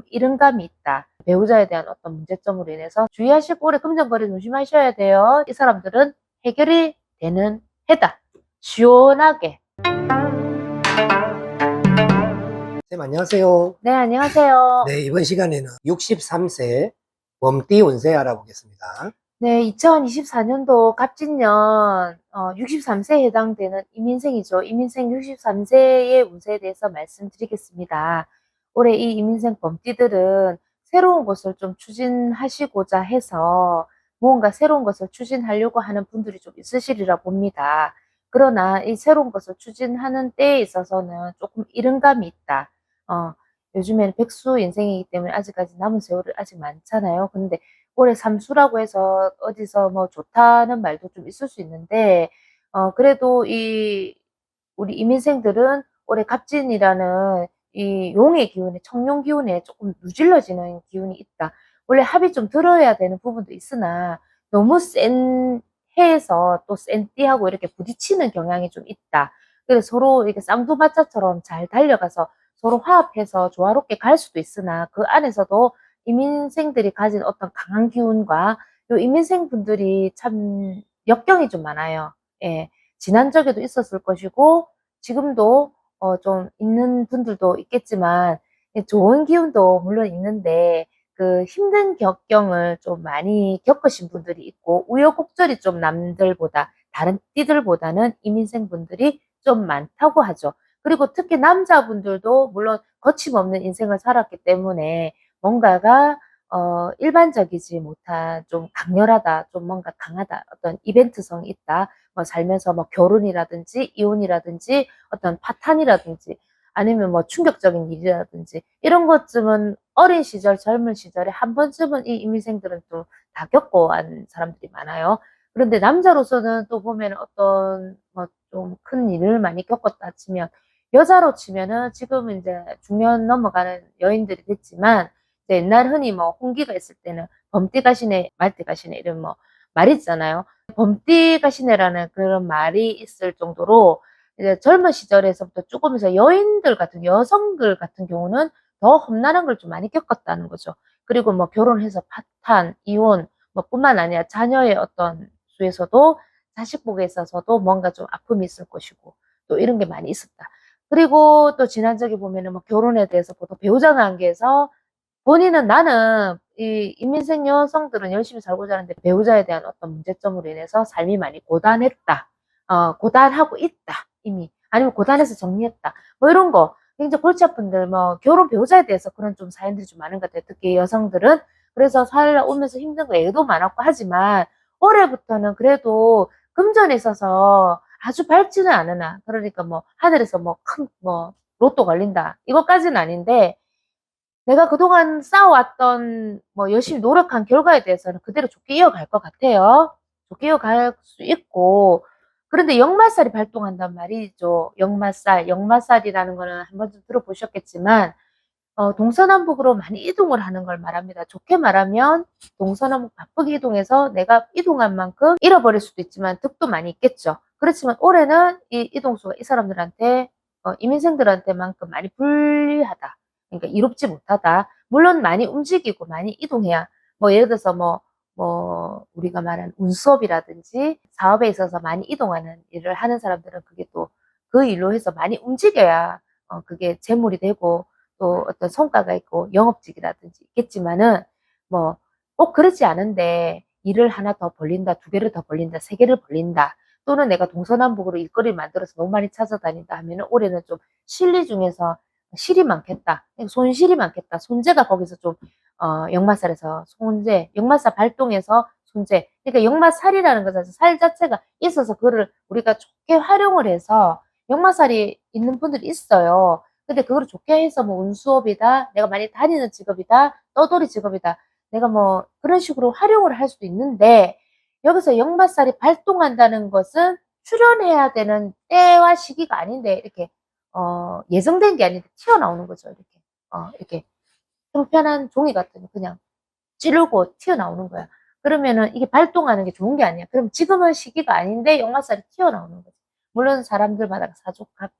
이른감이 있다. 배우자에 대한 어떤 문제점으로 인해서 주의하시고 올해 금전거래 조심하셔야 돼요. 이 사람들은 해결이 되는 해다. 시원하게. 쌤, 안녕하세요. 네, 안녕하세요. 네, 이번 시간에는 63세 범띠 운세 알아보겠습니다. 네, 2024년도 갑진년 63세에 해당되는 이민생이죠. 이민생 63세의 운세에 대해서 말씀드리겠습니다. 올해 이 이민생 범띠들은 새로운 것을 좀 추진하시고자 해서 무언가 새로운 것을 추진하려고 하는 분들이 좀 있으시리라 봅니다. 그러나 이 새로운 것을 추진하는 때에 있어서는 조금 이른감이 있다. 요즘에는 백수 인생이기 때문에 아직까지 남은 세월이 아직 많잖아요. 근데 올해 삼수라고 해서 어디서 뭐 좋다는 말도 좀 있을 수 있는데, 그래도 우리 이민생들은 올해 갑진이라는 이 용의 기운에, 청룡 기운에 조금 누질러지는 기운이 있다. 원래 합이 좀 들어야 되는 부분도 있으나, 너무 센 해에서 또 센 띠하고 이렇게 부딪히는 경향이 좀 있다. 그래서 서로 이렇게 쌍두마차처럼 잘 달려가서 서로 화합해서 조화롭게 갈 수도 있으나, 그 안에서도 이민생들이 가진 어떤 강한 기운과 요 이민생 분들이 참 역경이 좀 많아요. 예. 지난 적에도 있었을 것이고 지금도 좀 있는 분들도 있겠지만 좋은 기운도 물론 있는데 그 힘든 격경을 좀 많이 겪으신 분들이 있고 우여곡절이 좀 남들보다 다른 띠들보다는 이민생 분들이 좀 많다고 하죠. 그리고 특히 남자분들도 물론 거침없는 인생을 살았기 때문에 뭔가가 일반적이지 못한 좀 강렬하다, 좀 뭔가 강하다, 어떤 이벤트성이 있다. 뭐 살면서 뭐 결혼이라든지 이혼이라든지 어떤 파탄이라든지 아니면 뭐 충격적인 일이라든지 이런 것쯤은 어린 시절, 젊은 시절에 한 번쯤은 이 이민생들은 또 다 겪어온 사람들이 많아요. 그런데 남자로서는 또 보면 어떤 뭐 좀 큰 일을 많이 겪었다 치면 여자로 치면은 지금 이제 중년 넘어가는 여인들이 됐지만 옛날 흔히 뭐 홍기가 있을 때는 범띠 가시네, 말띠 가시네 이런 뭐 말이 있잖아요. 범띠 가시네라는 그런 말이 있을 정도로 이제 젊은 시절에서부터 조금해서 여인들 같은 여성들 같은 경우는 더 험난한 걸 좀 많이 겪었다는 거죠. 그리고 뭐 결혼해서 파탄, 이혼 뭐 뿐만 아니라 자녀의 어떤 수에서도 자식 복에 있어서도 뭔가 좀 아픔이 있을 것이고 또 이런 게 많이 있었다. 그리고 또 지난적에 보면은 뭐 결혼에 대해서 보통 배우자 관계에서 본인은 나는 이 이민생 여성들은 열심히 살고자 하는데 배우자에 대한 어떤 문제점으로 인해서 삶이 많이 고단했다. 고단하고 있다. 이미. 아니면 고단해서 정리했다. 뭐 이런 거. 굉장히 골치 아픈 들, 뭐 결혼 배우자에 대해서 그런 좀 사연들이 좀 많은 것 같아요. 특히 여성들은. 그래서 살아오면서 힘든 거 애도 많았고 하지만 올해부터는 그래도 금전에 있어서 아주 밝지는 않으나 그러니까 뭐 하늘에서 뭐 큰 뭐 로또 걸린다. 이것까지는 아닌데 내가 그동안 쌓아왔던 뭐 열심히 노력한 결과에 대해서는 그대로 좋게 이어갈 것 같아요. 좋게 이어갈 수 있고 그런데 역마살이 발동한단 말이죠. 역마살, 역마살이라는 거는 한 번쯤 들어보셨겠지만 동서남북으로 많이 이동을 하는 걸 말합니다. 좋게 말하면 동서남북 바쁘게 이동해서 내가 이동한 만큼 잃어버릴 수도 있지만 득도 많이 있겠죠. 그렇지만 올해는 이 이동수가 이 사람들한테 이민생들한테만큼 많이 불리하다. 그러니까 이롭지 못하다. 물론 많이 움직이고 많이 이동해야 뭐 예를 들어서 뭐 우리가 말하는 운수업이라든지 사업에 있어서 많이 이동하는 일을 하는 사람들은 그게 또 그 일로 해서 많이 움직여야 그게 재물이 되고 또 어떤 성과가 있고 영업직이라든지 있겠지만은 뭐 꼭 그렇지 않은데 일을 하나 더 벌린다, 두 개를 더 벌린다, 세 개를 벌린다. 또는 내가 동서남북으로 일거리를 만들어서 너무 많이 찾아다닌다 하면은 올해는 좀 실리 중에서 실이 많겠다. 손실이 많겠다. 손재가 거기서 좀 역마살에서 손재, 역마살 발동해서 손재. 그러니까 역마살이라는 것 자체, 살 자체가 있어서 그거를 우리가 좋게 활용을 해서 역마살이 있는 분들이 있어요. 근데 그걸 좋게 해서 뭐 운수업이다, 내가 많이 다니는 직업이다, 떠돌이 직업이다, 내가 뭐 그런 식으로 활용을 할 수도 있는데 여기서 역마살이 발동한다는 것은 출연해야 되는 때와 시기가 아닌데 이렇게 예정된 게 아닌데 튀어나오는 거죠. 이렇게 평편한 종이 같은 그냥 찌르고 튀어나오는 거야. 그러면은 이게 발동하는 게 좋은 게 아니야. 그럼 지금은 시기가 아닌데 역마살이 튀어나오는 거지. 물론 사람들마다 사족 각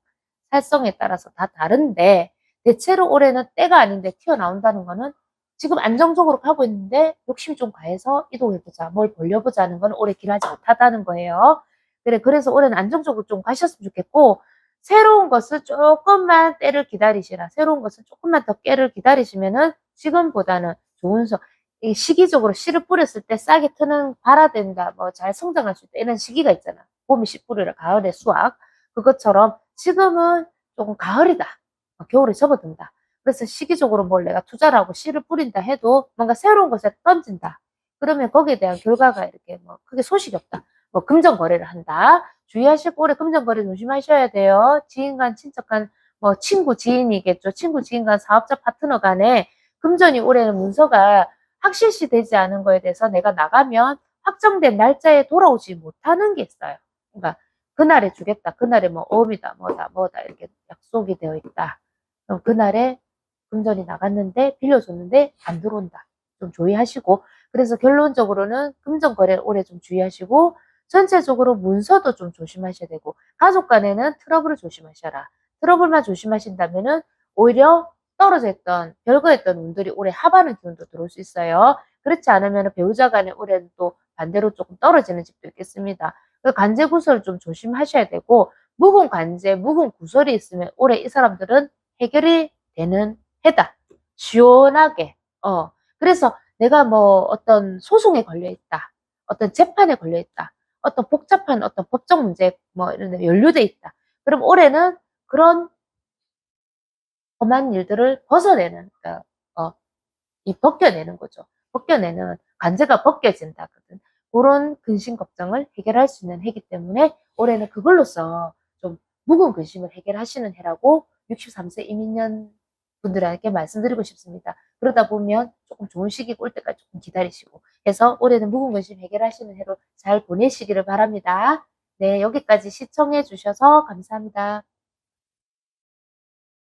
살성에 따라서 다 다른데 대체로 올해는 때가 아닌데 튀어나온다는 거는 지금 안정적으로 가고 있는데 욕심이 좀 과해서 이동해보자, 뭘 벌려보자는 건 올해 길하지 못하다는 거예요. 그래, 그래서 올해는 안정적으로 좀 가셨으면 좋겠고, 새로운 것을 조금만 때를 기다리시라. 새로운 것을 조금만 더 깨를 기다리시면은 지금보다는 좋은 이 시기적으로 씨를 뿌렸을 때 싹이 트는 발아된다, 뭐 잘 성장할 수 있다, 이런 시기가 있잖아. 봄에 씨 뿌리라, 가을에 수확. 그것처럼 지금은 조금 가을이다. 겨울에 접어든다. 그래서 시기적으로 뭘 내가 투자를 하고 씨를 뿌린다 해도 뭔가 새로운 것에 던진다. 그러면 거기에 대한 결과가 이렇게 뭐 크게 소식이 없다. 뭐 금전 거래를 한다. 주의하시고 올해 금전 거래 조심하셔야 돼요. 지인 간, 친척 간, 뭐 친구, 지인이겠죠. 친구, 지인 간, 사업자, 파트너 간에 금전이 올해는 문서가 확실시 되지 않은 거에 대해서 내가 나가면 확정된 날짜에 돌아오지 못하는 게 있어요. 그러니까 그날에 주겠다. 그날에 뭐 어음이다, 뭐다 이렇게 약속이 되어 있다. 그럼 그날에 금전이 나갔는데 빌려줬는데 안 들어온다. 좀 주의하시고, 그래서 결론적으로는 금전 거래 올해 좀 주의하시고, 전체적으로 문서도 좀 조심하셔야 되고, 가족 간에는 트러블을 조심하셔라. 트러블만 조심하신다면은 오히려 떨어져 있던, 별거했던 운들이 올해 하반의 기운도 들어올 수 있어요. 그렇지 않으면 배우자 간에 올해는 또 반대로 조금 떨어지는 집도 있겠습니다. 관제 구설을 좀 조심하셔야 되고, 묵은 관제, 묵은 구설이 있으면 올해 이 사람들은 해결이 되는 해다. 시원하게. 그래서 내가 뭐 어떤 소송에 걸려 있다. 어떤 재판에 걸려 있다. 어떤 복잡한 어떤 법적 문제 뭐 이런 데 연루돼 있다. 그럼 올해는 그런 험한 일들을 벗어내는, 그러니까 이 벗겨내는 거죠. 벗겨내는 관제가 벗겨진다거든. 그런 근심 걱정을 해결할 수 있는 해이기 때문에 올해는 그걸로써 좀 묵은 근심을 해결하시는 해라고 63세 이민년 분들에게 말씀드리고 싶습니다. 그러다 보면 조금 좋은 시기 올 때까지 조금 기다리시고 해서 올해는 묵은 근심 해결하시는 해로 잘 보내시기를 바랍니다. 네, 여기까지 시청해 주셔서 감사합니다.